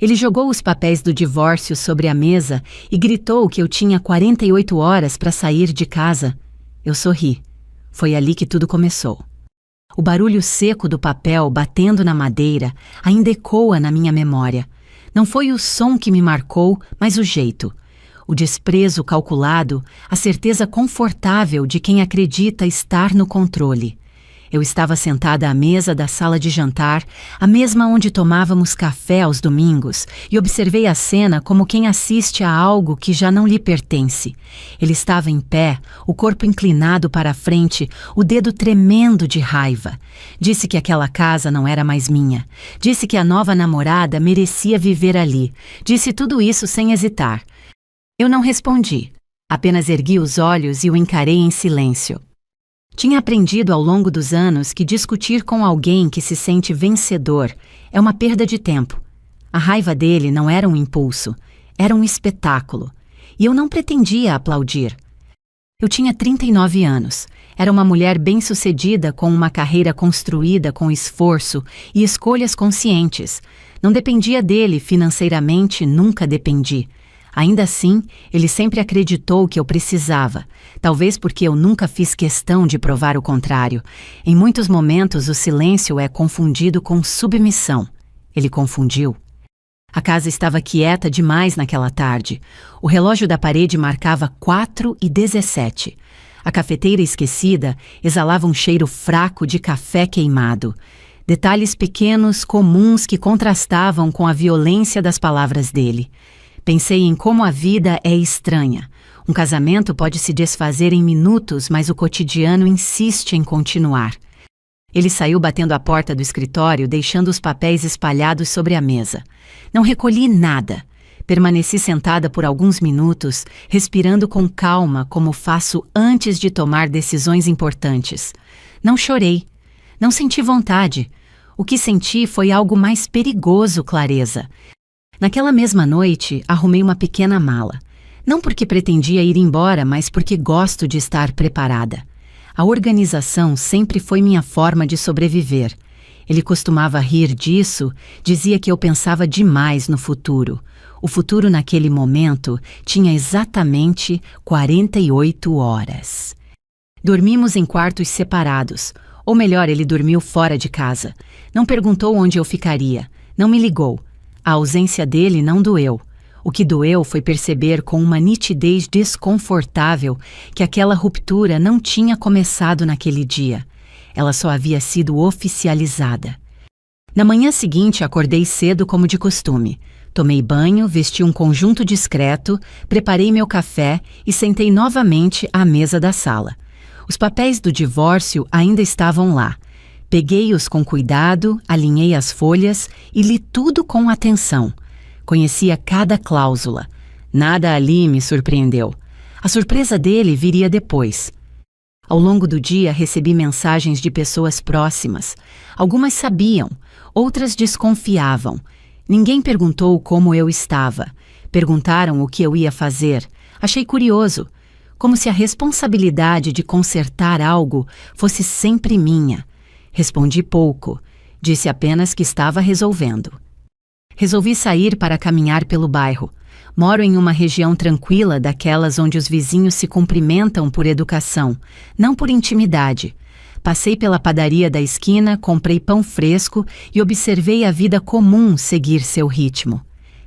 Ele jogou os papéis do divórcio sobre a mesa e gritou que eu tinha 48 horas para sair de casa. Eu sorri. Foi ali que tudo começou. O barulho seco do papel batendo na madeira ainda ecoa na minha memória. Não foi o som que me marcou, mas o jeito. O desprezo calculado, a certeza confortável de quem acredita estar no controle. Eu estava sentada à mesa da sala de jantar, a mesma onde tomávamos café aos domingos, e observei a cena como quem assiste a algo que já não lhe pertence. Ele estava em pé, o corpo inclinado para a frente, o dedo tremendo de raiva. Disse que aquela casa não era mais minha. Disse que a nova namorada merecia viver ali. Disse tudo isso sem hesitar. Eu não respondi. Apenas ergui os olhos e o encarei em silêncio. Tinha aprendido ao longo dos anos que discutir com alguém que se sente vencedor é uma perda de tempo. A raiva dele não era um impulso, era um espetáculo. E eu não pretendia aplaudir. Eu tinha 39 anos. Era uma mulher bem-sucedida com uma carreira construída com esforço e escolhas conscientes. Não dependia dele financeiramente, nunca dependi. Ainda assim, ele sempre acreditou que eu precisava, talvez porque eu nunca fiz questão de provar o contrário. Em muitos momentos, o silêncio é confundido com submissão. Ele confundiu. A casa estava quieta demais naquela tarde. O relógio da parede marcava 4h17. A cafeteira esquecida exalava um cheiro fraco de café queimado. Detalhes pequenos, comuns, que contrastavam com a violência das palavras dele. Pensei em como a vida é estranha. Um casamento pode se desfazer em minutos, mas o cotidiano insiste em continuar. Ele saiu batendo a porta do escritório, deixando os papéis espalhados sobre a mesa. Não recolhi nada. Permaneci sentada por alguns minutos, respirando com calma, como faço antes de tomar decisões importantes. Não chorei. Não senti vontade. O que senti foi algo mais perigoso, clareza. Naquela mesma noite, arrumei uma pequena mala. Não porque pretendia ir embora, mas porque gosto de estar preparada. A organização sempre foi minha forma de sobreviver. Ele costumava rir disso, dizia que eu pensava demais no futuro. O futuro naquele momento tinha exatamente 48 horas. Dormimos em quartos separados. Ou melhor, ele dormiu fora de casa. Não perguntou onde eu ficaria. Não me ligou. A ausência dele não doeu. O que doeu foi perceber com uma nitidez desconfortável que aquela ruptura não tinha começado naquele dia. Ela só havia sido oficializada. Na manhã seguinte, acordei cedo como de costume. Tomei banho, vesti um conjunto discreto, preparei meu café e sentei novamente à mesa da sala. Os papéis do divórcio ainda estavam lá. Peguei-os com cuidado, alinhei as folhas e li tudo com atenção. Conhecia cada cláusula. Nada ali me surpreendeu. A surpresa dele viria depois. Ao longo do dia recebi mensagens de pessoas próximas. Algumas sabiam, outras desconfiavam. Ninguém perguntou como eu estava. Perguntaram o que eu ia fazer. Achei curioso, como se a responsabilidade de consertar algo fosse sempre minha. Respondi pouco. Disse apenas que estava resolvendo. Resolvi sair para caminhar pelo bairro. Moro em uma região tranquila, daquelas onde os vizinhos se cumprimentam por educação, não por intimidade. Passei pela padaria da esquina, comprei pão fresco e observei a vida comum seguir seu ritmo.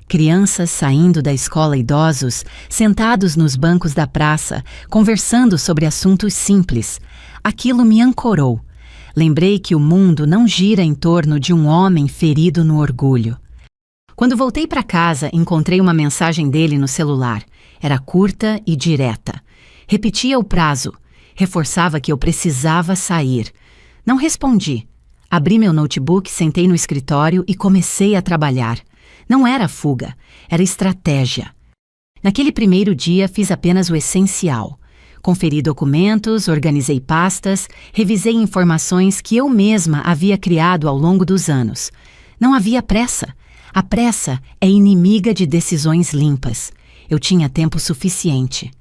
Crianças saindo da escola, idosos, sentados nos bancos da praça, conversando sobre assuntos simples. Aquilo me ancorou. Lembrei que o mundo não gira em torno de um homem ferido no orgulho. Quando voltei para casa, encontrei uma mensagem dele no celular. Era curta e direta. Repetia o prazo. Reforçava que eu precisava sair. Não respondi. Abri meu notebook, sentei no escritório e comecei a trabalhar. Não era fuga, era estratégia. Naquele primeiro dia, fiz apenas o essencial. Conferi documentos, organizei pastas, revisei informações que eu mesma havia criado ao longo dos anos. Não havia pressa. A pressa é inimiga de decisões limpas. Eu tinha tempo suficiente.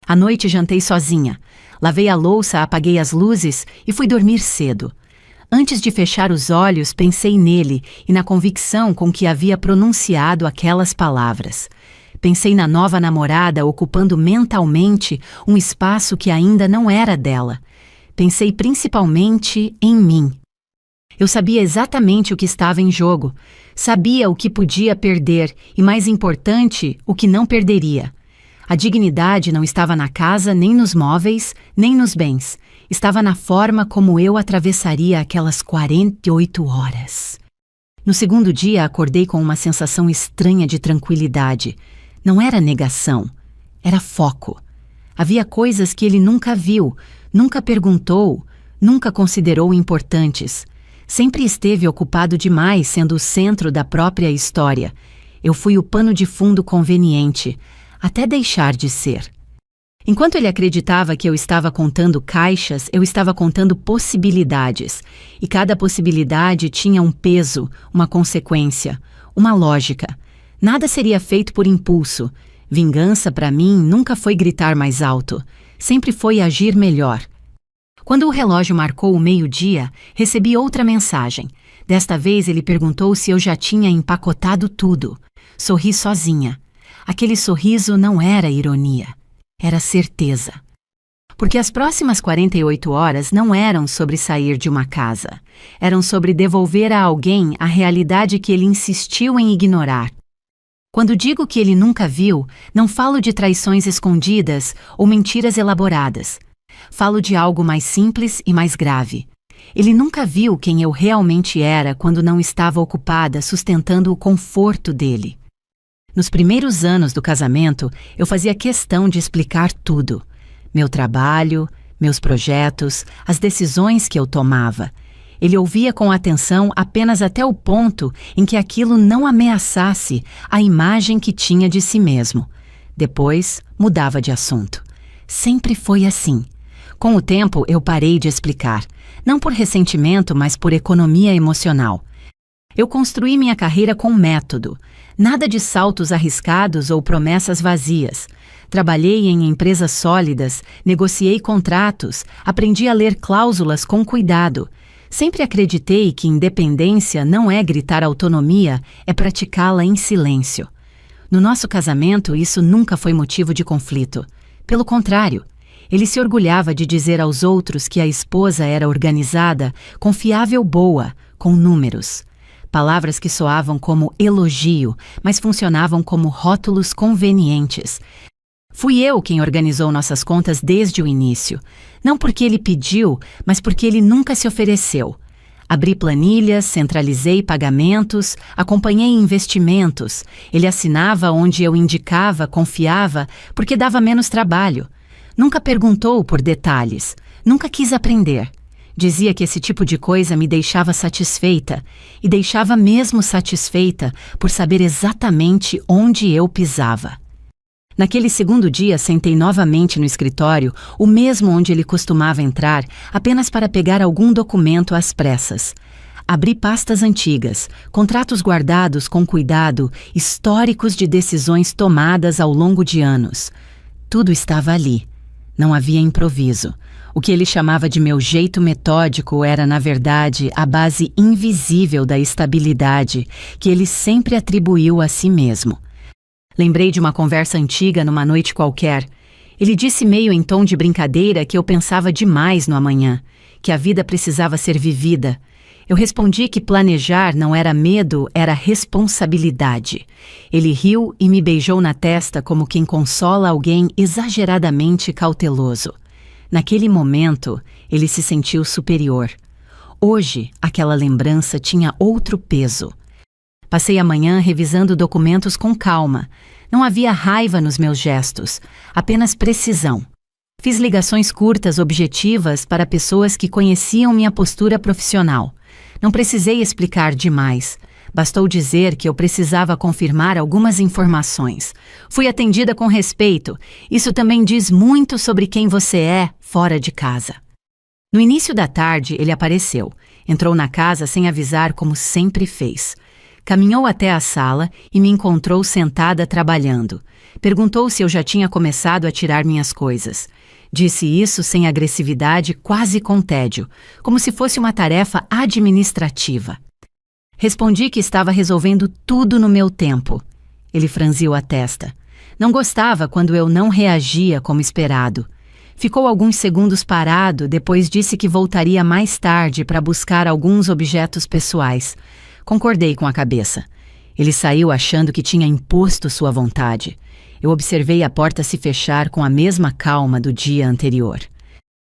À noite jantei sozinha. Lavei a louça, apaguei as luzes e fui dormir cedo. Antes de fechar os olhos, pensei nele e na convicção com que havia pronunciado aquelas palavras. Pensei na nova namorada ocupando mentalmente um espaço que ainda não era dela. Pensei principalmente em mim. Eu sabia exatamente o que estava em jogo. Sabia o que podia perder e, mais importante, o que não perderia. A dignidade não estava na casa, nem nos móveis, nem nos bens. Estava na forma como eu atravessaria aquelas 48 horas. No segundo dia, acordei com uma sensação estranha de tranquilidade. Não era negação, era foco. Havia coisas que ele nunca viu, nunca perguntou, nunca considerou importantes. Sempre esteve ocupado demais, sendo o centro da própria história. Eu fui o pano de fundo conveniente, até deixar de ser. Enquanto ele acreditava que eu estava contando caixas, eu estava contando possibilidades. E cada possibilidade tinha um peso, uma consequência, uma lógica. Nada seria feito por impulso. Vingança, para mim, nunca foi gritar mais alto. Sempre foi agir melhor. Quando o relógio marcou o meio-dia, recebi outra mensagem. Desta vez ele perguntou se eu já tinha empacotado tudo. Sorri sozinha. Aquele sorriso não era ironia. Era certeza. Porque as próximas 48 horas não eram sobre sair de uma casa. Eram sobre devolver a alguém a realidade que ele insistiu em ignorar. Quando digo que ele nunca viu, não falo de traições escondidas ou mentiras elaboradas. Falo de algo mais simples e mais grave. Ele nunca viu quem eu realmente era quando não estava ocupada sustentando o conforto dele. Nos primeiros anos do casamento, eu fazia questão de explicar tudo. Meu trabalho, meus projetos, as decisões que eu tomava. Ele ouvia com atenção apenas até o ponto em que aquilo não ameaçasse a imagem que tinha de si mesmo. Depois, mudava de assunto. Sempre foi assim. Com o tempo, eu parei de explicar. Não por ressentimento, mas por economia emocional. Eu construí minha carreira com método. Nada de saltos arriscados ou promessas vazias. Trabalhei em empresas sólidas, negociei contratos, aprendi a ler cláusulas com cuidado. Sempre acreditei que independência não é gritar autonomia, é praticá-la em silêncio. No nosso casamento, isso nunca foi motivo de conflito. Pelo contrário, ele se orgulhava de dizer aos outros que a esposa era organizada, confiável, boa, com números. Palavras que soavam como elogio, mas funcionavam como rótulos convenientes. Fui eu quem organizou nossas contas desde o início. Não porque ele pediu, mas porque ele nunca se ofereceu. Abri planilhas, centralizei pagamentos, acompanhei investimentos. Ele assinava onde eu indicava, confiava, porque dava menos trabalho. Nunca perguntou por detalhes. Nunca quis aprender. Dizia que esse tipo de coisa me deixava satisfeita, e deixava mesmo satisfeita por saber exatamente onde eu pisava. Naquele segundo dia, sentei novamente no escritório, o mesmo onde ele costumava entrar, apenas para pegar algum documento às pressas. Abri pastas antigas, contratos guardados com cuidado, históricos de decisões tomadas ao longo de anos. Tudo estava ali. Não havia improviso. O que ele chamava de meu jeito metódico era, na verdade, a base invisível da estabilidade que ele sempre atribuiu a si mesmo. Lembrei de uma conversa antiga numa noite qualquer. Ele disse meio em tom de brincadeira que eu pensava demais no amanhã, que a vida precisava ser vivida. Eu respondi que planejar não era medo, era responsabilidade. Ele riu e me beijou na testa como quem consola alguém exageradamente cauteloso. Naquele momento, ele se sentiu superior. Hoje, aquela lembrança tinha outro peso. Passei a manhã revisando documentos com calma. Não havia raiva nos meus gestos, apenas precisão. Fiz ligações curtas, objetivas, para pessoas que conheciam minha postura profissional. Não precisei explicar demais. Bastou dizer que eu precisava confirmar algumas informações. Fui atendida com respeito. Isso também diz muito sobre quem você é fora de casa. No início da tarde, ele apareceu. Entrou na casa sem avisar, como sempre fez. Caminhou até a sala e me encontrou sentada trabalhando. Perguntou se eu já tinha começado a tirar minhas coisas. Disse isso sem agressividade, quase com tédio, como se fosse uma tarefa administrativa. Respondi que estava resolvendo tudo no meu tempo. Ele franziu a testa. Não gostava quando eu não reagia como esperado. Ficou alguns segundos parado, depois disse que voltaria mais tarde para buscar alguns objetos pessoais. Concordei com a cabeça. Ele saiu achando que tinha imposto sua vontade. Eu observei a porta se fechar com a mesma calma do dia anterior.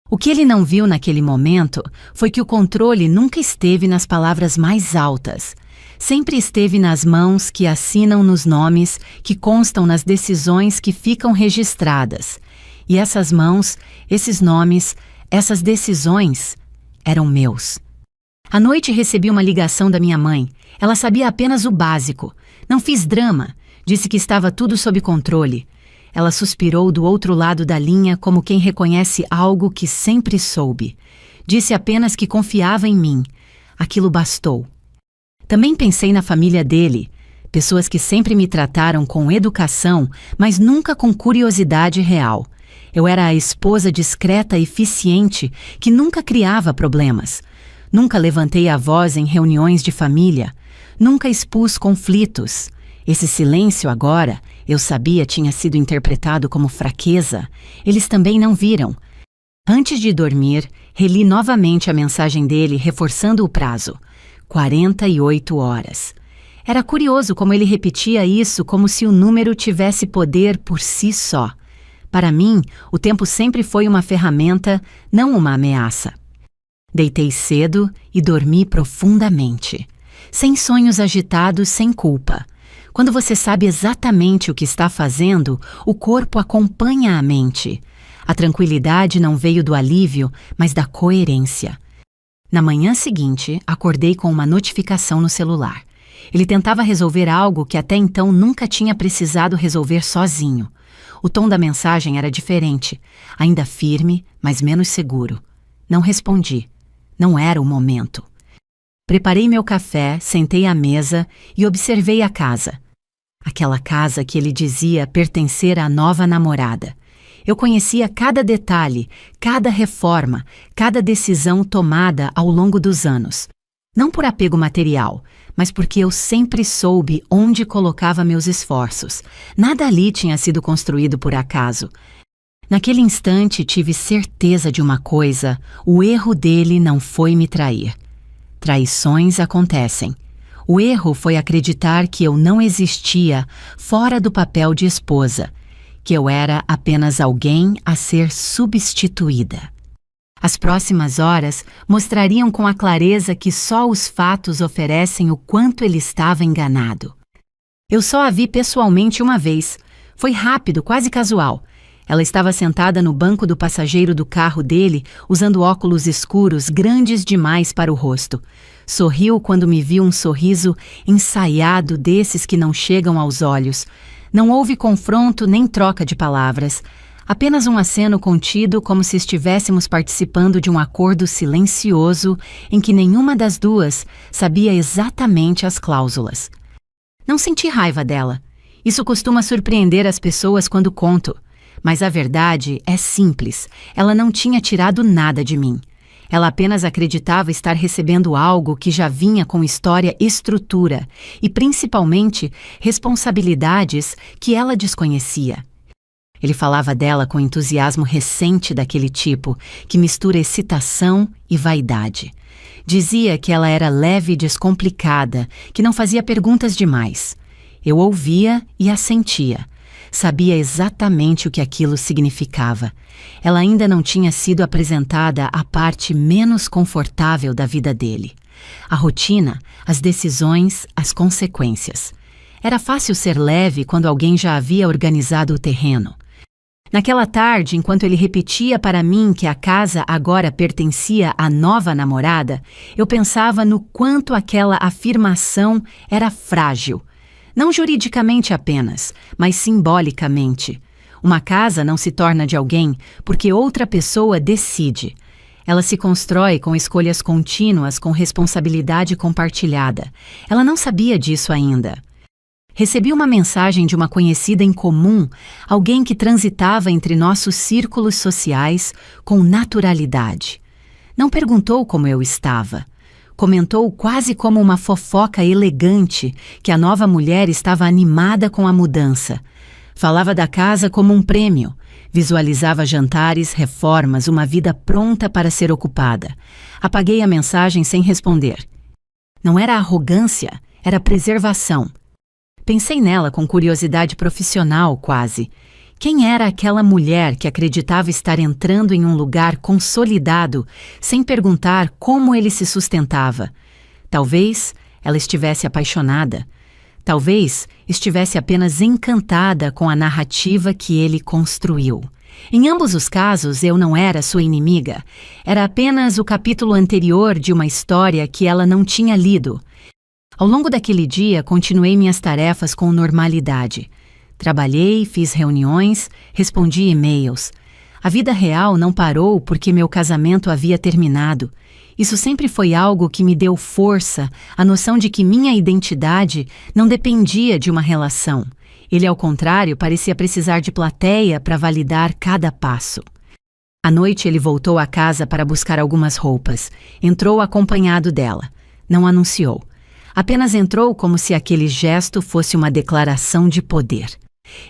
O que ele não viu naquele momento foi que o controle nunca esteve nas palavras mais altas. Sempre esteve nas mãos que assinam nos nomes que constam nas decisões que ficam registradas. E essas mãos, esses nomes, essas decisões eram meus. À noite recebi uma ligação da minha mãe. Ela sabia apenas o básico. Não fiz drama. Disse que estava tudo sob controle. Ela suspirou do outro lado da linha como quem reconhece algo que sempre soube. Disse apenas que confiava em mim. Aquilo bastou. Também pensei na família dele. Pessoas que sempre me trataram com educação, mas nunca com curiosidade real. Eu era a esposa discreta e eficiente que nunca criava problemas. Nunca levantei a voz em reuniões de família. Nunca expus conflitos. Esse silêncio agora, eu sabia, tinha sido interpretado como fraqueza. Eles também não viram. Antes de dormir, reli novamente a mensagem dele, reforçando o prazo. 48 horas. Era curioso como ele repetia isso como se o número tivesse poder por si só. Para mim, o tempo sempre foi uma ferramenta, não uma ameaça. Deitei cedo e dormi profundamente. Sem sonhos agitados, sem culpa. Quando você sabe exatamente o que está fazendo, o corpo acompanha a mente. A tranquilidade não veio do alívio, mas da coerência. Na manhã seguinte, acordei com uma notificação no celular. Ele tentava resolver algo que até então nunca tinha precisado resolver sozinho. O tom da mensagem era diferente, ainda firme, mas menos seguro. Não respondi. Não era o momento. Preparei meu café, sentei à mesa e observei a casa. Aquela casa que ele dizia pertencer à nova namorada. Eu conhecia cada detalhe, cada reforma, cada decisão tomada ao longo dos anos. Não por apego material, mas porque eu sempre soube onde colocava meus esforços. Nada ali tinha sido construído por acaso. Naquele instante tive certeza de uma coisa: o erro dele não foi me trair. Traições acontecem. O erro foi acreditar que eu não existia fora do papel de esposa, que eu era apenas alguém a ser substituída. As próximas horas mostrariam com a clareza que só os fatos oferecem o quanto ele estava enganado. Eu só a vi pessoalmente uma vez. Foi rápido, quase casual. Ela estava sentada no banco do passageiro do carro dele, usando óculos escuros grandes demais para o rosto. Sorriu quando me viu, um sorriso ensaiado desses que não chegam aos olhos. Não houve confronto nem troca de palavras. Apenas um aceno contido, como se estivéssemos participando de um acordo silencioso em que nenhuma das duas sabia exatamente as cláusulas. Não senti raiva dela. Isso costuma surpreender as pessoas quando conto. Mas a verdade é simples. Ela não tinha tirado nada de mim. Ela apenas acreditava estar recebendo algo que já vinha com história e estrutura, e principalmente responsabilidades que ela desconhecia. Ele falava dela com entusiasmo recente daquele tipo, que mistura excitação e vaidade. Dizia que ela era leve e descomplicada, que não fazia perguntas demais. Eu ouvia e assentia. Sabia exatamente o que aquilo significava. Ela ainda não tinha sido apresentada à parte menos confortável da vida dele. A rotina, as decisões, as consequências. Era fácil ser leve quando alguém já havia organizado o terreno. Naquela tarde, enquanto ele repetia para mim que a casa agora pertencia à nova namorada, eu pensava no quanto aquela afirmação era frágil. Não juridicamente apenas, mas simbolicamente. Uma casa não se torna de alguém porque outra pessoa decide. Ela se constrói com escolhas contínuas, com responsabilidade compartilhada. Ela não sabia disso ainda. Recebi uma mensagem de uma conhecida em comum, alguém que transitava entre nossos círculos sociais com naturalidade. Não perguntou como eu estava. Comentou quase como uma fofoca elegante que a nova mulher estava animada com a mudança. Falava da casa como um prêmio. Visualizava jantares, reformas, uma vida pronta para ser ocupada. Apaguei a mensagem sem responder. Não era arrogância, era preservação. Pensei nela com curiosidade profissional, quase. Quem era aquela mulher que acreditava estar entrando em um lugar consolidado, sem perguntar como ele se sustentava? Talvez ela estivesse apaixonada. Talvez estivesse apenas encantada com a narrativa que ele construiu. Em ambos os casos, eu não era sua inimiga. Era apenas o capítulo anterior de uma história que ela não tinha lido. Ao longo daquele dia, continuei minhas tarefas com normalidade. Trabalhei, fiz reuniões, respondi e-mails. A vida real não parou porque meu casamento havia terminado. Isso sempre foi algo que me deu força, a noção de que minha identidade não dependia de uma relação. Ele, ao contrário, parecia precisar de plateia para validar cada passo. À noite, ele voltou à casa para buscar algumas roupas. Entrou acompanhado dela. Não anunciou. Apenas entrou como se aquele gesto fosse uma declaração de poder.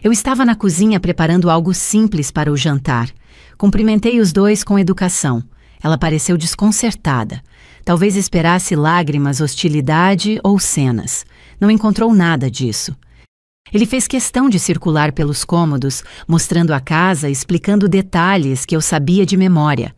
Eu estava na cozinha preparando algo simples para o jantar. Cumprimentei os dois com educação. Ela pareceu desconcertada. Talvez esperasse lágrimas, hostilidade ou cenas. Não encontrou nada disso. Ele fez questão de circular pelos cômodos, mostrando a casa, explicando detalhes que eu sabia de memória.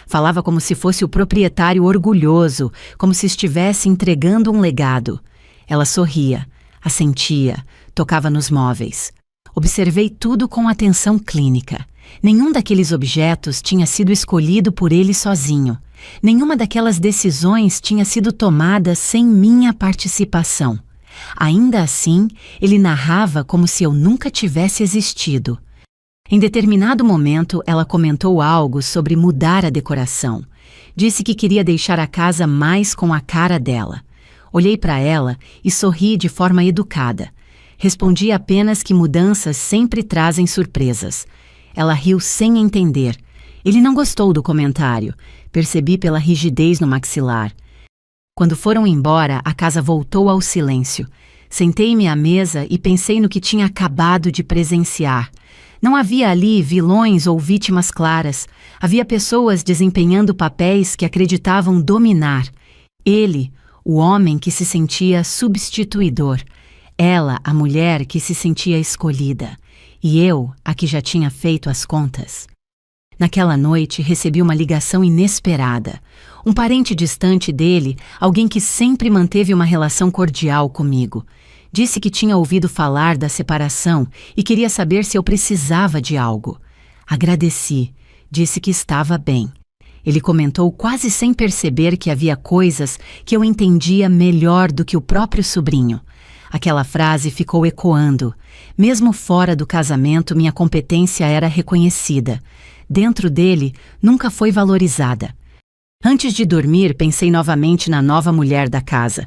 Falava como se fosse o proprietário orgulhoso, como se estivesse entregando um legado. Ela sorria, assentia, tocava nos móveis. Observei tudo com atenção clínica. Nenhum daqueles objetos tinha sido escolhido por ele sozinho. Nenhuma daquelas decisões tinha sido tomada sem minha participação. Ainda assim, ele narrava como se eu nunca tivesse existido. Em determinado momento, ela comentou algo sobre mudar a decoração. Disse que queria deixar a casa mais com a cara dela. Olhei para ela e sorri de forma educada. Respondi apenas que mudanças sempre trazem surpresas. Ela riu sem entender. Ele não gostou do comentário. Percebi pela rigidez no maxilar. Quando foram embora, a casa voltou ao silêncio. Sentei-me à mesa e pensei no que tinha acabado de presenciar. Não havia ali vilões ou vítimas claras. Havia pessoas desempenhando papéis que acreditavam dominar. Ele, o homem que se sentia substituidor. Ela, a mulher que se sentia escolhida. E eu, a que já tinha feito as contas. Naquela noite, recebi uma ligação inesperada. Um parente distante dele, alguém que sempre manteve uma relação cordial comigo. Disse que tinha ouvido falar da separação e queria saber se eu precisava de algo. Agradeci. Disse que estava bem. Ele comentou quase sem perceber que havia coisas que eu entendia melhor do que o próprio sobrinho. Aquela frase ficou ecoando. Mesmo fora do casamento, minha competência era reconhecida. Dentro dele, nunca foi valorizada. Antes de dormir, pensei novamente na nova mulher da casa.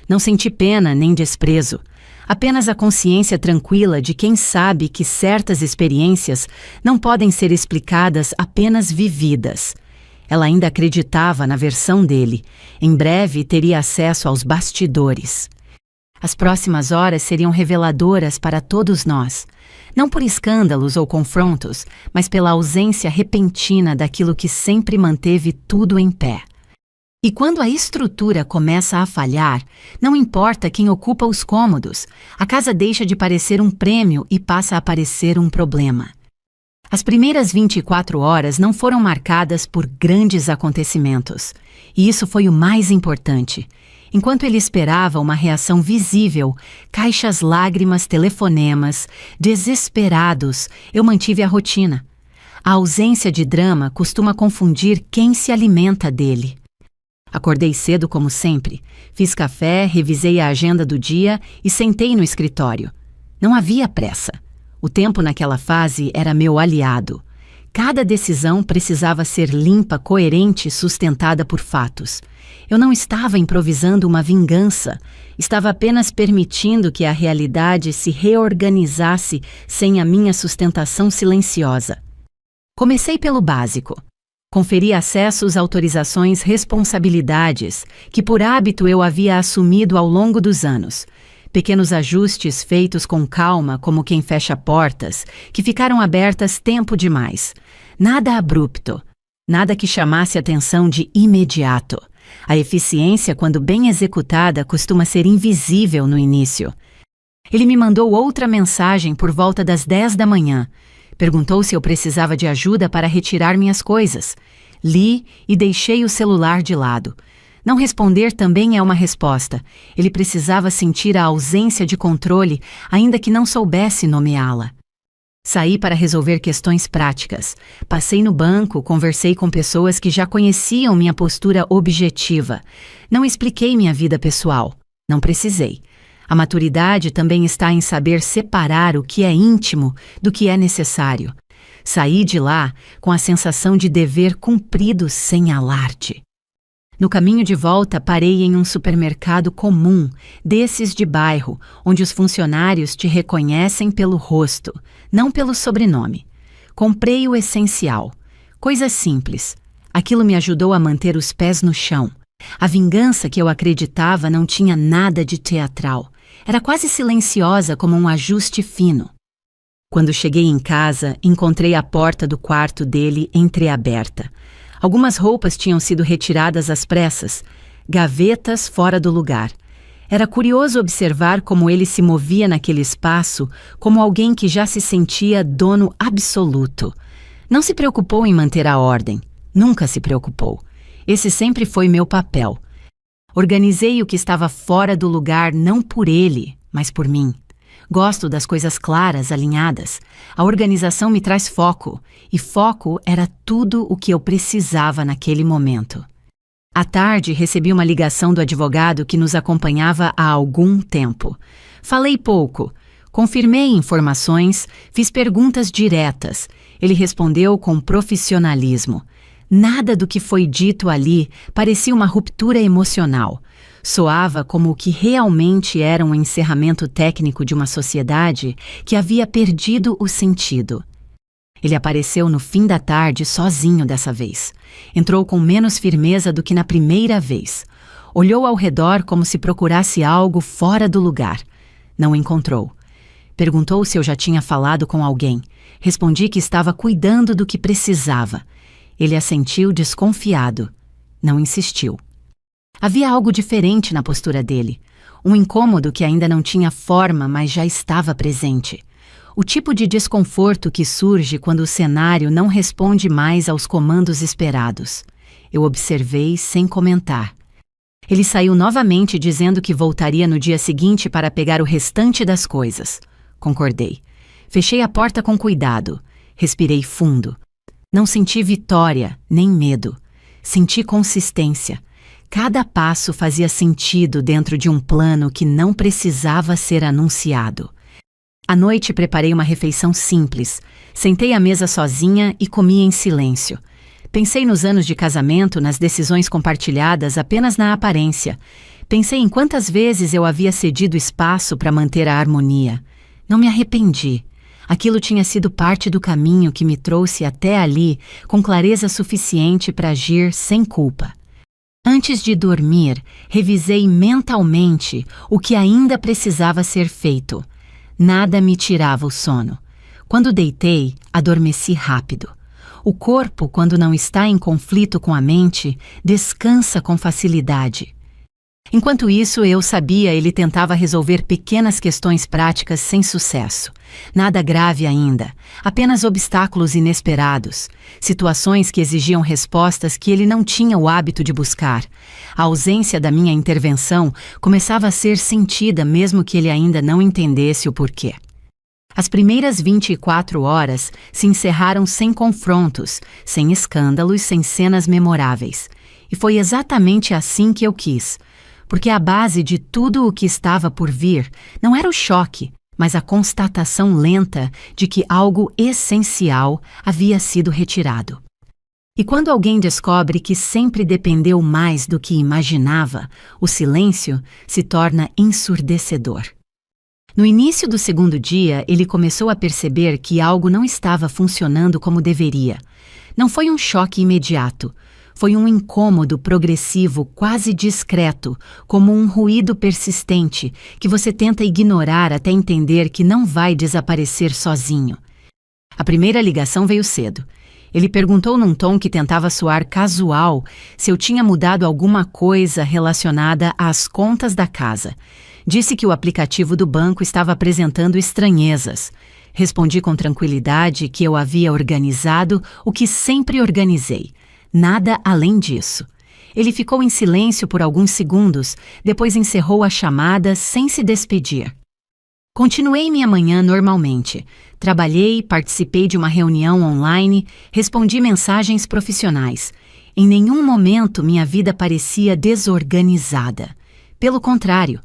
Não senti pena nem desprezo. Apenas a consciência tranquila de quem sabe que certas experiências não podem ser explicadas, apenas vividas. Ela ainda acreditava na versão dele. Em breve teria acesso aos bastidores. As próximas horas seriam reveladoras para todos nós. Não por escândalos ou confrontos, mas pela ausência repentina daquilo que sempre manteve tudo em pé. E quando a estrutura começa a falhar, não importa quem ocupa os cômodos, a casa deixa de parecer um prêmio e passa a parecer um problema. As primeiras 24 horas não foram marcadas por grandes acontecimentos. E isso foi o mais importante. Enquanto ele esperava uma reação visível, caixas, lágrimas, telefonemas, desesperados, eu mantive a rotina. A ausência de drama costuma confundir quem se alimenta dele. Acordei cedo como sempre, fiz café, revisei a agenda do dia e sentei no escritório. Não havia pressa. O tempo naquela fase era meu aliado. Cada decisão precisava ser limpa, coerente e sustentada por fatos. Eu não estava improvisando uma vingança, estava apenas permitindo que a realidade se reorganizasse sem a minha sustentação silenciosa. Comecei pelo básico. Conferi acessos, autorizações, responsabilidades, que por hábito eu havia assumido ao longo dos anos. Pequenos ajustes feitos com calma, como quem fecha portas, que ficaram abertas tempo demais. Nada abrupto, nada que chamasse atenção de imediato. A eficiência, quando bem executada, costuma ser invisível no início. Ele me mandou outra mensagem por volta das 10 da manhã. Perguntou se eu precisava de ajuda para retirar minhas coisas. Li e deixei o celular de lado. Não responder também é uma resposta. Ele precisava sentir a ausência de controle, ainda que não soubesse nomeá-la. Saí para resolver questões práticas. Passei no banco, conversei com pessoas que já conheciam minha postura objetiva. Não expliquei minha vida pessoal. Não precisei. A maturidade também está em saber separar o que é íntimo do que é necessário. Saí de lá com a sensação de dever cumprido sem alarde. No caminho de volta, parei em um supermercado comum, desses de bairro, onde os funcionários te reconhecem pelo rosto, não pelo sobrenome. Comprei o essencial. Coisa simples. Aquilo me ajudou a manter os pés no chão. A vingança que eu acreditava não tinha nada de teatral. Era quase silenciosa como um ajuste fino. Quando cheguei em casa, encontrei a porta do quarto dele entreaberta. Algumas roupas tinham sido retiradas às pressas, gavetas fora do lugar. Era curioso observar como ele se movia naquele espaço como alguém que já se sentia dono absoluto. Não se preocupou em manter a ordem. Nunca se preocupou. Esse sempre foi meu papel. Organizei o que estava fora do lugar não por ele, mas por mim. Gosto das coisas claras, alinhadas. A organização me traz foco, e foco era tudo o que eu precisava naquele momento. À tarde, recebi uma ligação do advogado que nos acompanhava há algum tempo. Falei pouco, confirmei informações, fiz perguntas diretas. Ele respondeu com profissionalismo. Nada do que foi dito ali parecia uma ruptura emocional. Soava como o que realmente era um encerramento técnico de uma sociedade que havia perdido o sentido. Ele apareceu no fim da tarde sozinho dessa vez. Entrou com menos firmeza do que na primeira vez. Olhou ao redor como se procurasse algo fora do lugar. Não encontrou. Perguntou se eu já tinha falado com alguém. Respondi que estava cuidando do que precisava. Ele assentiu desconfiado. Não insistiu. Havia algo diferente na postura dele. Um incômodo que ainda não tinha forma, mas já estava presente. O tipo de desconforto que surge quando o cenário não responde mais aos comandos esperados. Eu observei sem comentar. Ele saiu novamente dizendo que voltaria no dia seguinte para pegar o restante das coisas. Concordei. Fechei a porta com cuidado. Respirei fundo. Não senti vitória, nem medo. Senti consistência. Cada passo fazia sentido dentro de um plano que não precisava ser anunciado. À noite preparei uma refeição simples. Sentei à mesa sozinha e comi em silêncio. Pensei nos anos de casamento, nas decisões compartilhadas apenas na aparência. Pensei em quantas vezes eu havia cedido espaço para manter a harmonia. Não me arrependi. Aquilo tinha sido parte do caminho que me trouxe até ali com clareza suficiente para agir sem culpa. Antes de dormir, revisei mentalmente o que ainda precisava ser feito. Nada me tirava o sono. Quando deitei, adormeci rápido. O corpo, quando não está em conflito com a mente, descansa com facilidade. Enquanto isso, eu sabia, ele tentava resolver pequenas questões práticas sem sucesso. Nada grave ainda, apenas obstáculos inesperados, situações que exigiam respostas que ele não tinha o hábito de buscar. A ausência da minha intervenção começava a ser sentida mesmo que ele ainda não entendesse o porquê. As primeiras 24 horas se encerraram sem confrontos, sem escândalos, sem cenas memoráveis. E foi exatamente assim que eu quis. Porque a base de tudo o que estava por vir não era o choque, mas a constatação lenta de que algo essencial havia sido retirado. E quando alguém descobre que sempre dependeu mais do que imaginava, o silêncio se torna ensurdecedor. No início do segundo dia, ele começou a perceber que algo não estava funcionando como deveria. Não foi um choque imediato. Foi um incômodo progressivo, quase discreto, como um ruído persistente que você tenta ignorar até entender que não vai desaparecer sozinho. A primeira ligação veio cedo. Ele perguntou num tom que tentava soar casual se eu tinha mudado alguma coisa relacionada às contas da casa. Disse que o aplicativo do banco estava apresentando estranhezas. Respondi com tranquilidade que eu havia organizado o que sempre organizei. Nada além disso. Ele ficou em silêncio por alguns segundos, depois encerrou a chamada sem se despedir. Continuei minha manhã normalmente. Trabalhei, participei de uma reunião online, respondi mensagens profissionais. Em nenhum momento minha vida parecia desorganizada. Pelo contrário,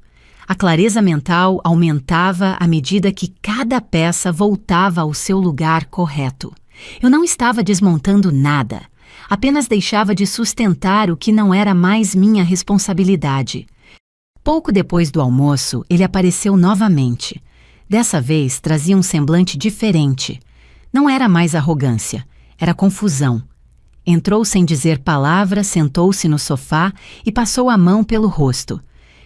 a clareza mental aumentava à medida que cada peça voltava ao seu lugar correto. Eu não estava desmontando nada. Apenas deixava de sustentar o que não era mais minha responsabilidade. Pouco depois do almoço, ele apareceu novamente. Dessa vez, trazia um semblante diferente. Não era mais arrogância, era confusão. Entrou sem dizer palavra, sentou-se no sofá e passou a mão pelo rosto.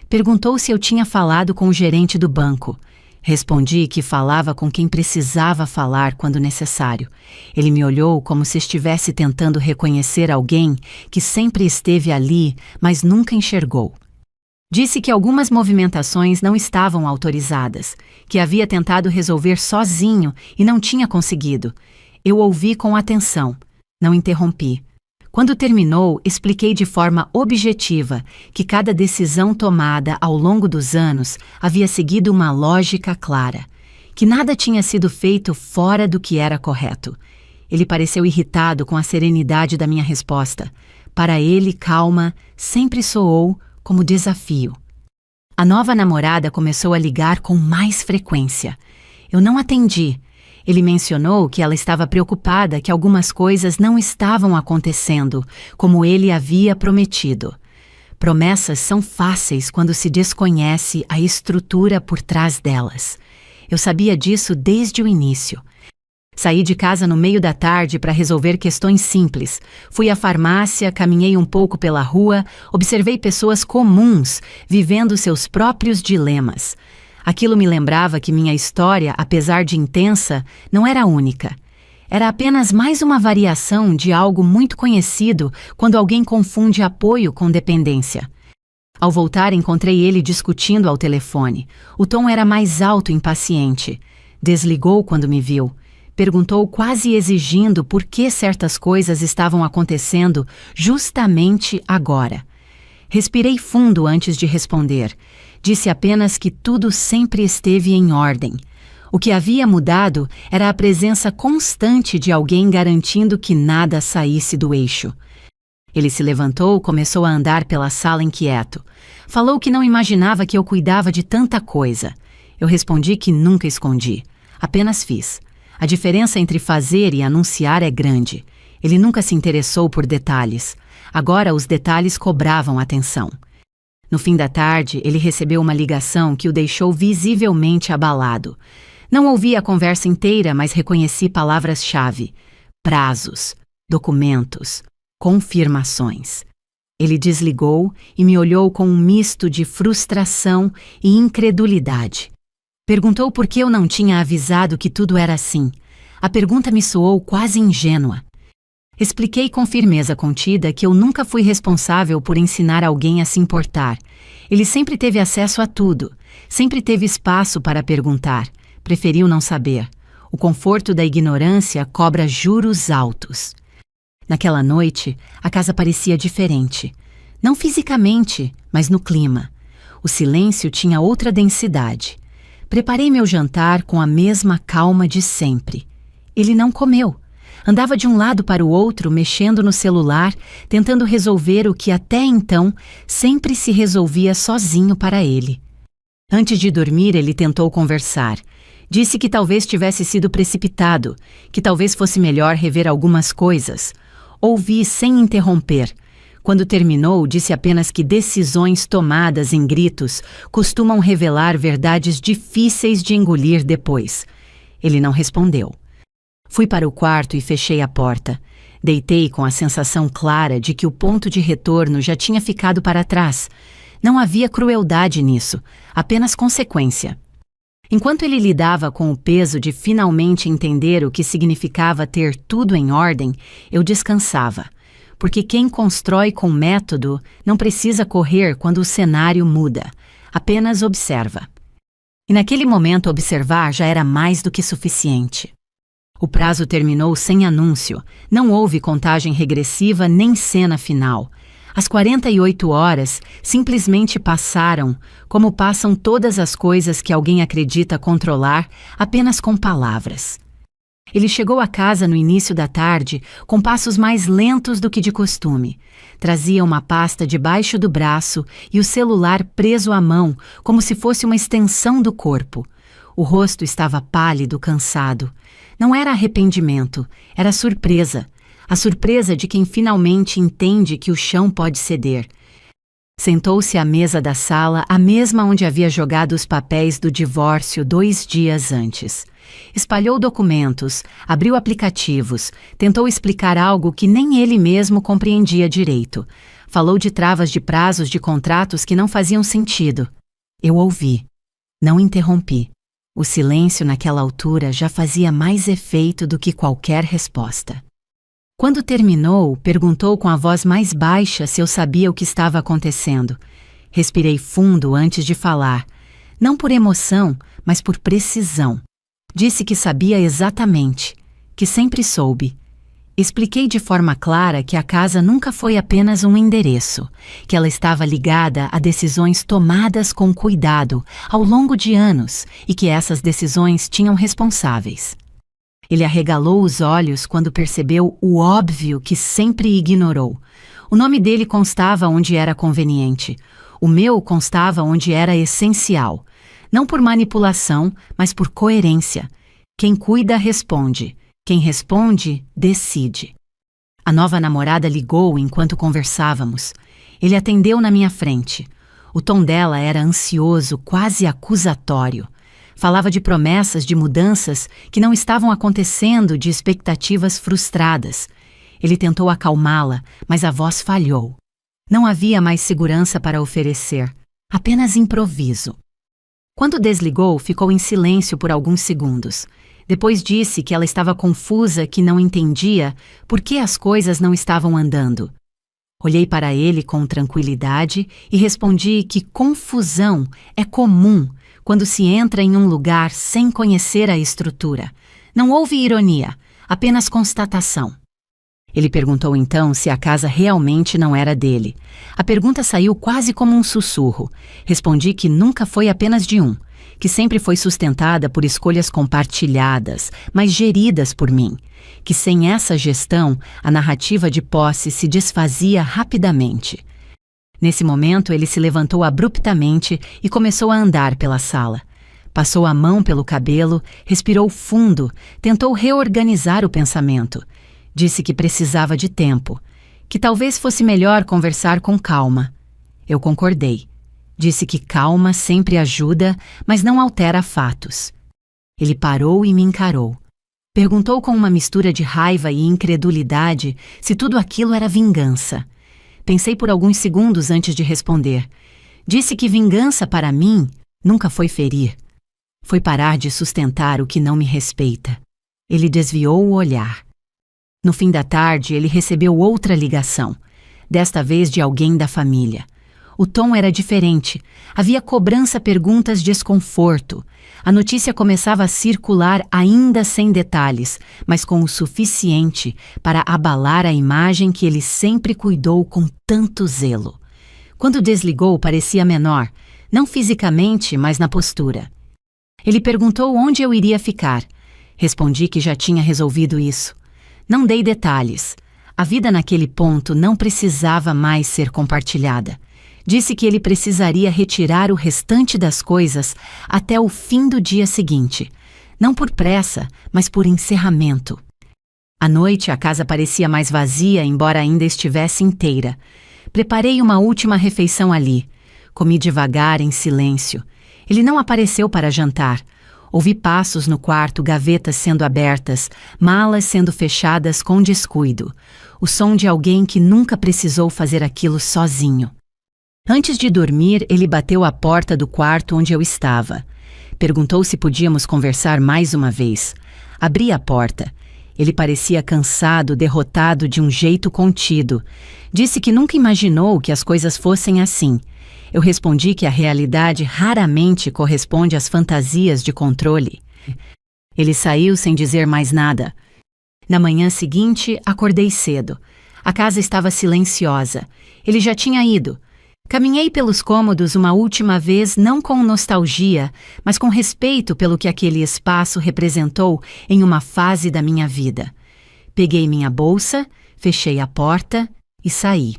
Perguntou se eu tinha falado com o gerente do banco. Respondi que falava com quem precisava falar quando necessário. Ele me olhou como se estivesse tentando reconhecer alguém que sempre esteve ali, mas nunca enxergou. Disse que algumas movimentações não estavam autorizadas, que havia tentado resolver sozinho e não tinha conseguido. Eu ouvi com atenção. Não interrompi. Quando terminou, expliquei de forma objetiva que cada decisão tomada ao longo dos anos havia seguido uma lógica clara, que nada tinha sido feito fora do que era correto. Ele pareceu irritado com a serenidade da minha resposta. Para ele, calma sempre soou como desafio. A nova namorada começou a ligar com mais frequência. Eu não atendi. Ele mencionou que ela estava preocupada que algumas coisas não estavam acontecendo como ele havia prometido. Promessas são fáceis quando se desconhece a estrutura por trás delas. Eu sabia disso desde o início. Saí de casa no meio da tarde para resolver questões simples. Fui à farmácia, caminhei um pouco pela rua, observei pessoas comuns vivendo seus próprios dilemas. Aquilo me lembrava que minha história, apesar de intensa, não era única. Era apenas mais uma variação de algo muito conhecido quando alguém confunde apoio com dependência. Ao voltar, encontrei ele discutindo ao telefone. O tom era mais alto e impaciente. Desligou quando me viu. Perguntou quase exigindo por que certas coisas estavam acontecendo justamente agora. Respirei fundo antes de responder. Disse apenas que tudo sempre esteve em ordem. O que havia mudado era a presença constante de alguém garantindo que nada saísse do eixo. Ele se levantou, começou a andar pela sala inquieto. Falou que não imaginava que eu cuidava de tanta coisa. Eu respondi que nunca escondi. Apenas fiz. A diferença entre fazer e anunciar é grande. Ele nunca se interessou por detalhes. Agora os detalhes cobravam atenção. No fim da tarde, ele recebeu uma ligação que o deixou visivelmente abalado. Não ouvi a conversa inteira, mas reconheci palavras-chave: prazos, documentos, confirmações. Ele desligou e me olhou com um misto de frustração e incredulidade. Perguntou por que eu não tinha avisado que tudo era assim. A pergunta me soou quase ingênua. Expliquei com firmeza contida que eu nunca fui responsável por ensinar alguém a se importar. Ele sempre teve acesso a tudo, sempre teve espaço para perguntar. Preferiu não saber. O conforto da ignorância cobra juros altos. Naquela noite, a casa parecia diferente. Não fisicamente, mas no clima. O silêncio tinha outra densidade. Preparei meu jantar com a mesma calma de sempre. Ele não comeu. Andava de um lado para o outro, mexendo no celular, tentando resolver o que até então sempre se resolvia sozinho para ele. Antes de dormir, ele tentou conversar. Disse que talvez tivesse sido precipitado, que talvez fosse melhor rever algumas coisas. Ouvi sem interromper. Quando terminou, disse apenas que decisões tomadas em gritos costumam revelar verdades difíceis de engolir depois. Ele não respondeu. Fui para o quarto e fechei a porta. Deitei com a sensação clara de que o ponto de retorno já tinha ficado para trás. Não havia crueldade nisso, apenas consequência. Enquanto ele lidava com o peso de finalmente entender o que significava ter tudo em ordem, eu descansava. Porque quem constrói com método não precisa correr quando o cenário muda, apenas observa. E naquele momento observar já era mais do que suficiente. O prazo terminou sem anúncio, não houve contagem regressiva nem cena final. As 48 horas simplesmente passaram, como passam todas as coisas que alguém acredita controlar apenas com palavras. Ele chegou a casa no início da tarde, com passos mais lentos do que de costume. Trazia uma pasta debaixo do braço e o celular preso à mão, como se fosse uma extensão do corpo. O rosto estava pálido, cansado. Não era arrependimento, era surpresa. A surpresa de quem finalmente entende que o chão pode ceder. Sentou-se à mesa da sala, a mesma onde havia jogado os papéis do divórcio 2 dias antes. Espalhou documentos, abriu aplicativos, tentou explicar algo que nem ele mesmo compreendia direito. Falou de travas de prazos de contratos que não faziam sentido. Eu ouvi. Não interrompi. O silêncio naquela altura já fazia mais efeito do que qualquer resposta. Quando terminou, perguntou com a voz mais baixa se eu sabia o que estava acontecendo. Respirei fundo antes de falar, não por emoção, mas por precisão. Disse que sabia exatamente, que sempre soube. Expliquei de forma clara que a casa nunca foi apenas um endereço, que ela estava ligada a decisões tomadas com cuidado ao longo de anos e que essas decisões tinham responsáveis. Ele arregalou os olhos quando percebeu o óbvio que sempre ignorou. O nome dele constava onde era conveniente. O meu constava onde era essencial. Não por manipulação, mas por coerência. Quem cuida, responde. Quem responde, decide. A nova namorada ligou enquanto conversávamos. Ele atendeu na minha frente. O tom dela era ansioso, quase acusatório. Falava de promessas de mudanças que não estavam acontecendo, de expectativas frustradas. Ele tentou acalmá-la, mas a voz falhou. Não havia mais segurança para oferecer, apenas improviso. Quando desligou, ficou em silêncio por alguns segundos. Depois disse que ela estava confusa, que não entendia por que as coisas não estavam andando. Olhei para ele com tranquilidade e respondi que confusão é comum quando se entra em um lugar sem conhecer a estrutura. Não houve ironia, apenas constatação. Ele perguntou então se a casa realmente não era dele. A pergunta saiu quase como um sussurro. Respondi que nunca foi apenas de um, que sempre foi sustentada por escolhas compartilhadas, mas geridas por mim, que sem essa gestão, a narrativa de posse se desfazia rapidamente. Nesse momento, ele se levantou abruptamente e começou a andar pela sala. Passou a mão pelo cabelo, respirou fundo, tentou reorganizar o pensamento. Disse que precisava de tempo, que talvez fosse melhor conversar com calma. Eu concordei. Disse que calma sempre ajuda, mas não altera fatos. Ele parou e me encarou. Perguntou com uma mistura de raiva e incredulidade se tudo aquilo era vingança. Pensei por alguns segundos antes de responder. Disse que vingança para mim nunca foi ferir. Foi parar de sustentar o que não me respeita. Ele desviou o olhar. No fim da tarde, ele recebeu outra ligação, desta vez de alguém da família. O tom era diferente. Havia cobrança, perguntas, desconforto. A notícia começava a circular ainda sem detalhes, mas com o suficiente para abalar a imagem que ele sempre cuidou com tanto zelo. Quando desligou, parecia menor, não fisicamente, mas na postura. Ele perguntou onde eu iria ficar. Respondi que já tinha resolvido isso. Não dei detalhes. A vida naquele ponto não precisava mais ser compartilhada. Disse que ele precisaria retirar o restante das coisas até o fim do dia seguinte. Não por pressa, mas por encerramento. À noite, a casa parecia mais vazia, embora ainda estivesse inteira. Preparei uma última refeição ali. Comi devagar, em silêncio. Ele não apareceu para jantar. Ouvi passos no quarto, gavetas sendo abertas, malas sendo fechadas com descuido. O som de alguém que nunca precisou fazer aquilo sozinho. Antes de dormir, ele bateu à porta do quarto onde eu estava. Perguntou se podíamos conversar mais uma vez. Abri a porta. Ele parecia cansado, derrotado de um jeito contido. Disse que nunca imaginou que as coisas fossem assim. Eu respondi que a realidade raramente corresponde às fantasias de controle. Ele saiu sem dizer mais nada. Na manhã seguinte, acordei cedo. A casa estava silenciosa. Ele já tinha ido. Caminhei pelos cômodos uma última vez, não com nostalgia, mas com respeito pelo que aquele espaço representou em uma fase da minha vida. Peguei minha bolsa, fechei a porta e saí.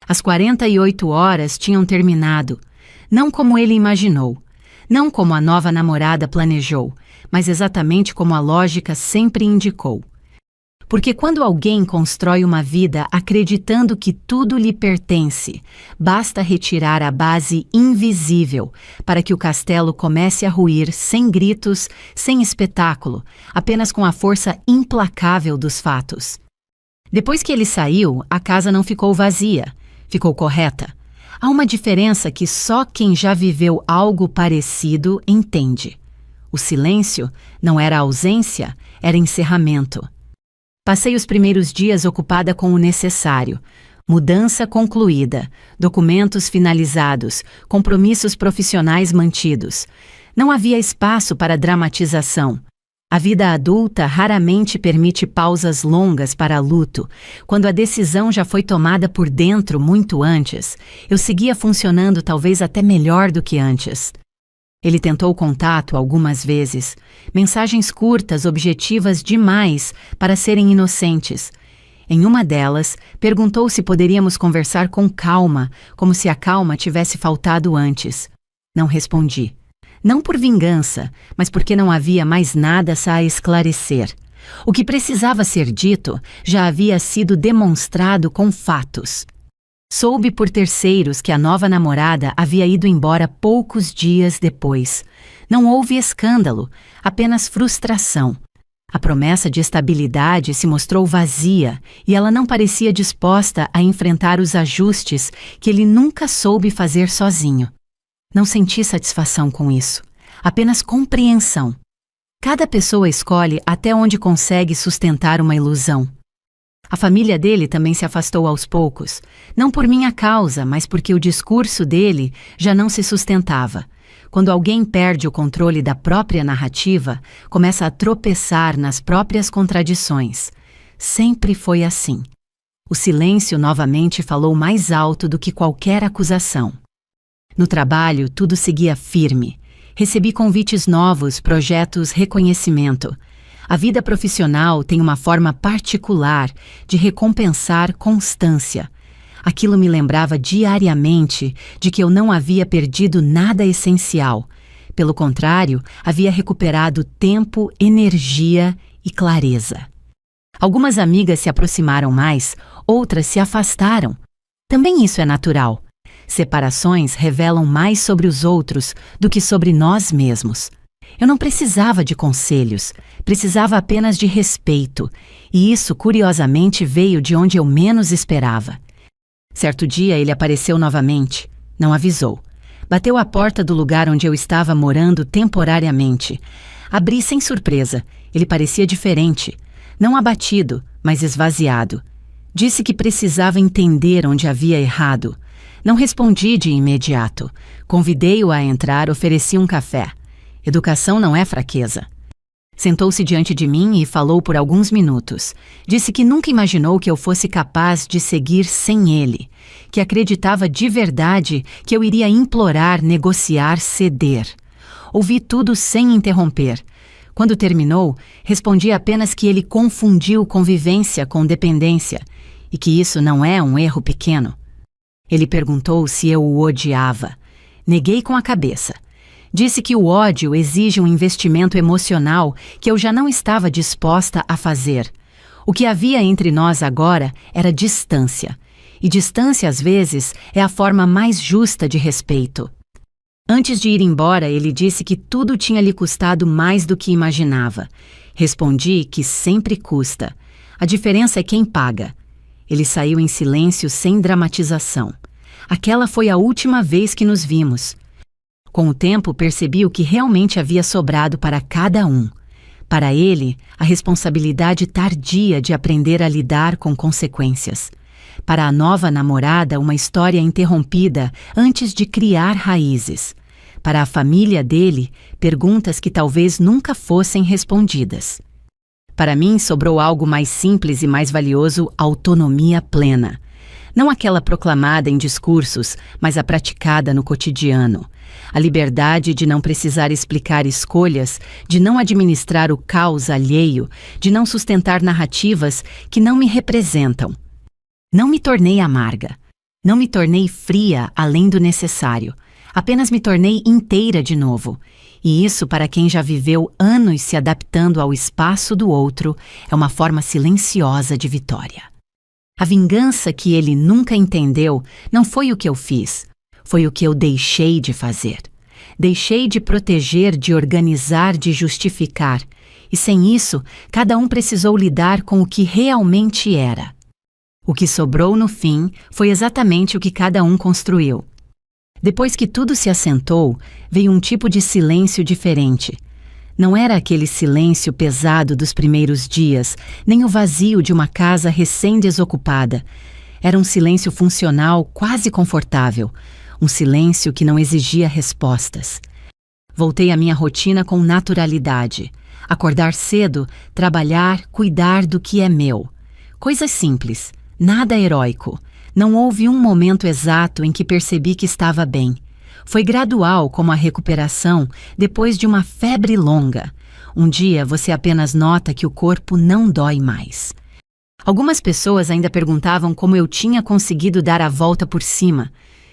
As 48 horas tinham terminado, não como ele imaginou, não como a nova namorada planejou, mas exatamente como a lógica sempre indicou. Porque quando alguém constrói uma vida acreditando que tudo lhe pertence, basta retirar a base invisível para que o castelo comece a ruir sem gritos, sem espetáculo, apenas com a força implacável dos fatos. Depois que ele saiu, a casa não ficou vazia, ficou correta. Há uma diferença que só quem já viveu algo parecido entende. O silêncio não era ausência, era encerramento. Passei os primeiros dias ocupada com o necessário. Mudança concluída, documentos finalizados, compromissos profissionais mantidos. Não havia espaço para dramatização. A vida adulta raramente permite pausas longas para luto. Quando a decisão já foi tomada por dentro muito antes, eu seguia funcionando talvez até melhor do que antes. Ele tentou contato algumas vezes, mensagens curtas, objetivas demais para serem inocentes. Em uma delas, perguntou se poderíamos conversar com calma, como se a calma tivesse faltado antes. Não respondi. Não por vingança, mas porque não havia mais nada a esclarecer. O que precisava ser dito já havia sido demonstrado com fatos. Soube por terceiros que a nova namorada havia ido embora poucos dias depois. Não houve escândalo, apenas frustração. A promessa de estabilidade se mostrou vazia e ela não parecia disposta a enfrentar os ajustes que ele nunca soube fazer sozinho. Não senti satisfação com isso, apenas compreensão. Cada pessoa escolhe até onde consegue sustentar uma ilusão. A família dele também se afastou aos poucos, não por minha causa, mas porque o discurso dele já não se sustentava. Quando alguém perde o controle da própria narrativa, começa a tropeçar nas próprias contradições. Sempre foi assim. O silêncio novamente falou mais alto do que qualquer acusação. No trabalho, tudo seguia firme. Recebi convites novos, projetos, reconhecimento. A vida profissional tem uma forma particular de recompensar constância. Aquilo me lembrava diariamente de que eu não havia perdido nada essencial. Pelo contrário, havia recuperado tempo, energia e clareza. Algumas amigas se aproximaram mais, outras se afastaram. Também isso é natural. Separações revelam mais sobre os outros do que sobre nós mesmos. Eu não precisava de conselhos, precisava apenas de respeito, e isso, curiosamente, veio de onde eu menos esperava. Certo dia ele apareceu novamente, não avisou. Bateu à porta do lugar onde eu estava morando temporariamente. Abri sem surpresa, ele parecia diferente, não abatido, mas esvaziado. Disse que precisava entender onde havia errado. Não respondi de imediato. Convidei-o a entrar, ofereci um café. Educação não é fraqueza. Sentou-se diante de mim e falou por alguns minutos. Disse que nunca imaginou que eu fosse capaz de seguir sem ele, que acreditava de verdade que eu iria implorar, negociar, ceder. Ouvi tudo sem interromper. Quando terminou, respondi apenas que ele confundiu convivência com dependência e que isso não é um erro pequeno. Ele perguntou se eu o odiava. Neguei com a cabeça. Disse que o ódio exige um investimento emocional que eu já não estava disposta a fazer. O que havia entre nós agora era distância. E distância, às vezes, é a forma mais justa de respeito. Antes de ir embora, ele disse que tudo tinha lhe custado mais do que imaginava. Respondi que sempre custa. A diferença é quem paga. Ele saiu em silêncio, sem dramatização. Aquela foi a última vez que nos vimos. Com o tempo, percebi o que realmente havia sobrado para cada um. Para ele, a responsabilidade tardia de aprender a lidar com consequências. Para a nova namorada, uma história interrompida antes de criar raízes. Para a família dele, perguntas que talvez nunca fossem respondidas. Para mim, sobrou algo mais simples e mais valioso: autonomia plena. Não aquela proclamada em discursos, mas a praticada no cotidiano. A liberdade de não precisar explicar escolhas, de não administrar o caos alheio, de não sustentar narrativas que não me representam. Não me tornei amarga. Não me tornei fria além do necessário. Apenas me tornei inteira de novo. E isso, para quem já viveu anos se adaptando ao espaço do outro, é uma forma silenciosa de vitória. A vingança que ele nunca entendeu não foi o que eu fiz, foi o que eu deixei de fazer. Deixei de proteger, de organizar, de justificar. E sem isso, cada um precisou lidar com o que realmente era. O que sobrou no fim foi exatamente o que cada um construiu. Depois que tudo se assentou, veio um tipo de silêncio diferente. Não era aquele silêncio pesado dos primeiros dias, nem o vazio de uma casa recém-desocupada. Era um silêncio funcional, quase confortável. Um silêncio que não exigia respostas. Voltei à minha rotina com naturalidade. Acordar cedo, trabalhar, cuidar do que é meu. Coisas simples, nada heróico. Não houve um momento exato em que percebi que estava bem. Foi gradual como a recuperação depois de uma febre longa. Um dia você apenas nota que o corpo não dói mais. Algumas pessoas ainda perguntavam como eu tinha conseguido dar a volta por cima.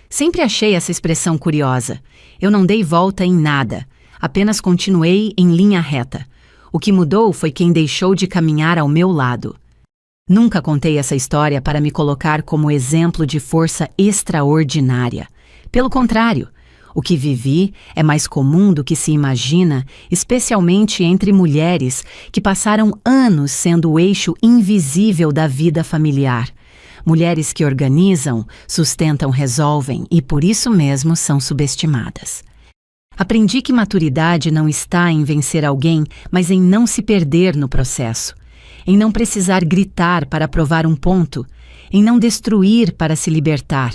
Sempre achei essa expressão curiosa. Eu não dei volta em nada, apenas continuei em linha reta. O que mudou foi quem deixou de caminhar ao meu lado. Nunca contei essa história para me colocar como exemplo de força extraordinária. Pelo contrário, o que vivi é mais comum do que se imagina, especialmente entre mulheres que passaram anos sendo o eixo invisível da vida familiar. Mulheres que organizam, sustentam, resolvem e por isso mesmo são subestimadas. Aprendi que maturidade não está em vencer alguém, mas em não se perder no processo. Em não precisar gritar para provar um ponto, em não destruir para se libertar.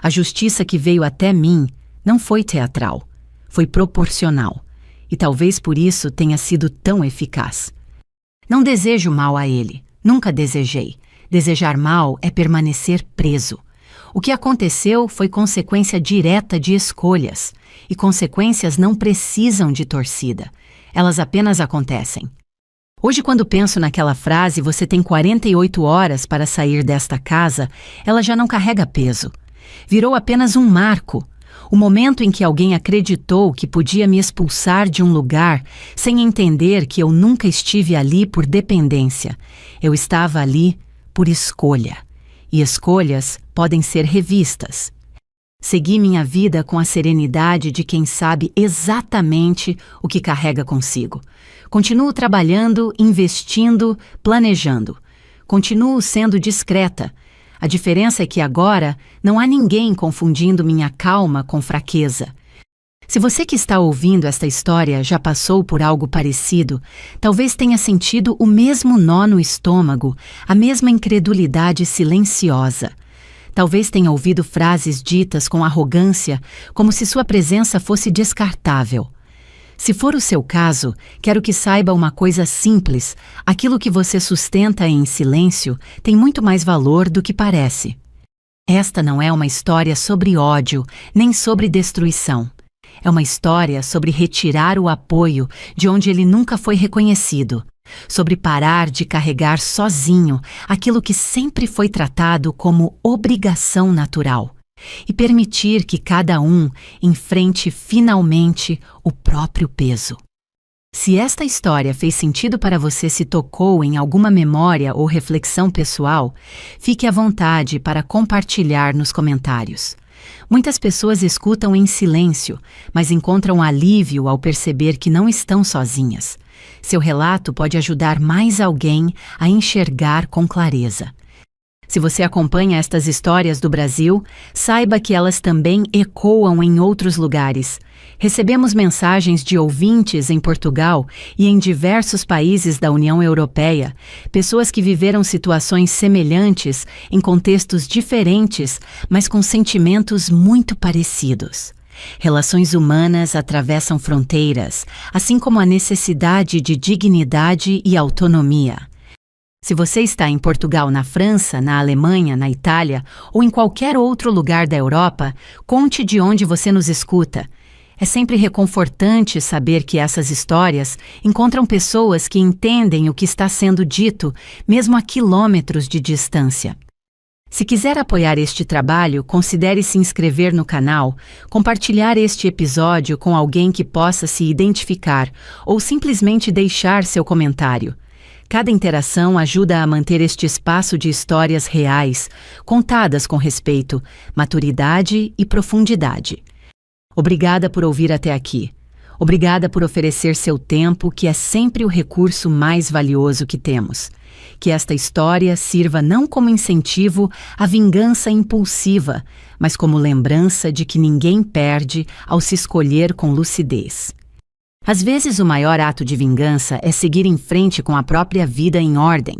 A justiça que veio até mim não foi teatral, foi proporcional, e talvez por isso tenha sido tão eficaz. Não desejo mal a ele, nunca desejei. Desejar mal é permanecer preso. O que aconteceu foi consequência direta de escolhas, e consequências não precisam de torcida, elas apenas acontecem. Hoje, quando penso naquela frase, você tem 48 horas para sair desta casa, ela já não carrega peso. Virou apenas um marco. O momento em que alguém acreditou que podia me expulsar de um lugar sem entender que eu nunca estive ali por dependência. Eu estava ali por escolha. E escolhas podem ser revistas. Segui minha vida com a serenidade de quem sabe exatamente o que carrega consigo. Continuo trabalhando, investindo, planejando. Continuo sendo discreta. A diferença é que agora não há ninguém confundindo minha calma com fraqueza. Se você que está ouvindo esta história já passou por algo parecido, talvez tenha sentido o mesmo nó no estômago, a mesma incredulidade silenciosa. Talvez tenha ouvido frases ditas com arrogância, como se sua presença fosse descartável. Se for o seu caso, quero que saiba uma coisa simples: aquilo que você sustenta em silêncio tem muito mais valor do que parece. Esta não é uma história sobre ódio, nem sobre destruição. É uma história sobre retirar o apoio de onde ele nunca foi reconhecido, sobre parar de carregar sozinho aquilo que sempre foi tratado como obrigação natural. e permitir que cada um enfrente finalmente o próprio peso. Se esta história fez sentido para você, se tocou em alguma memória ou reflexão pessoal, fique à vontade para compartilhar nos comentários. Muitas pessoas escutam em silêncio, mas encontram alívio ao perceber que não estão sozinhas. Seu relato pode ajudar mais alguém a enxergar com clareza. Se você acompanha estas histórias do Brasil, saiba que elas também ecoam em outros lugares. Recebemos mensagens de ouvintes em Portugal e em diversos países da União Europeia, pessoas que viveram situações semelhantes em contextos diferentes, mas com sentimentos muito parecidos. Relações humanas atravessam fronteiras, assim como a necessidade de dignidade e autonomia. Se você está em Portugal, na França, na Alemanha, na Itália ou em qualquer outro lugar da Europa, conte de onde você nos escuta. É sempre reconfortante saber que essas histórias encontram pessoas que entendem o que está sendo dito, mesmo a quilômetros de distância. Se quiser apoiar este trabalho, considere se inscrever no canal, compartilhar este episódio com alguém que possa se identificar ou simplesmente deixar seu comentário. Cada interação ajuda a manter este espaço de histórias reais, contadas com respeito, maturidade e profundidade. Obrigada por ouvir até aqui. Obrigada por oferecer seu tempo, que é sempre o recurso mais valioso que temos. Que esta história sirva não como incentivo à vingança impulsiva, mas como lembrança de que ninguém perde ao se escolher com lucidez. Às vezes, o maior ato de vingança é seguir em frente com a própria vida em ordem.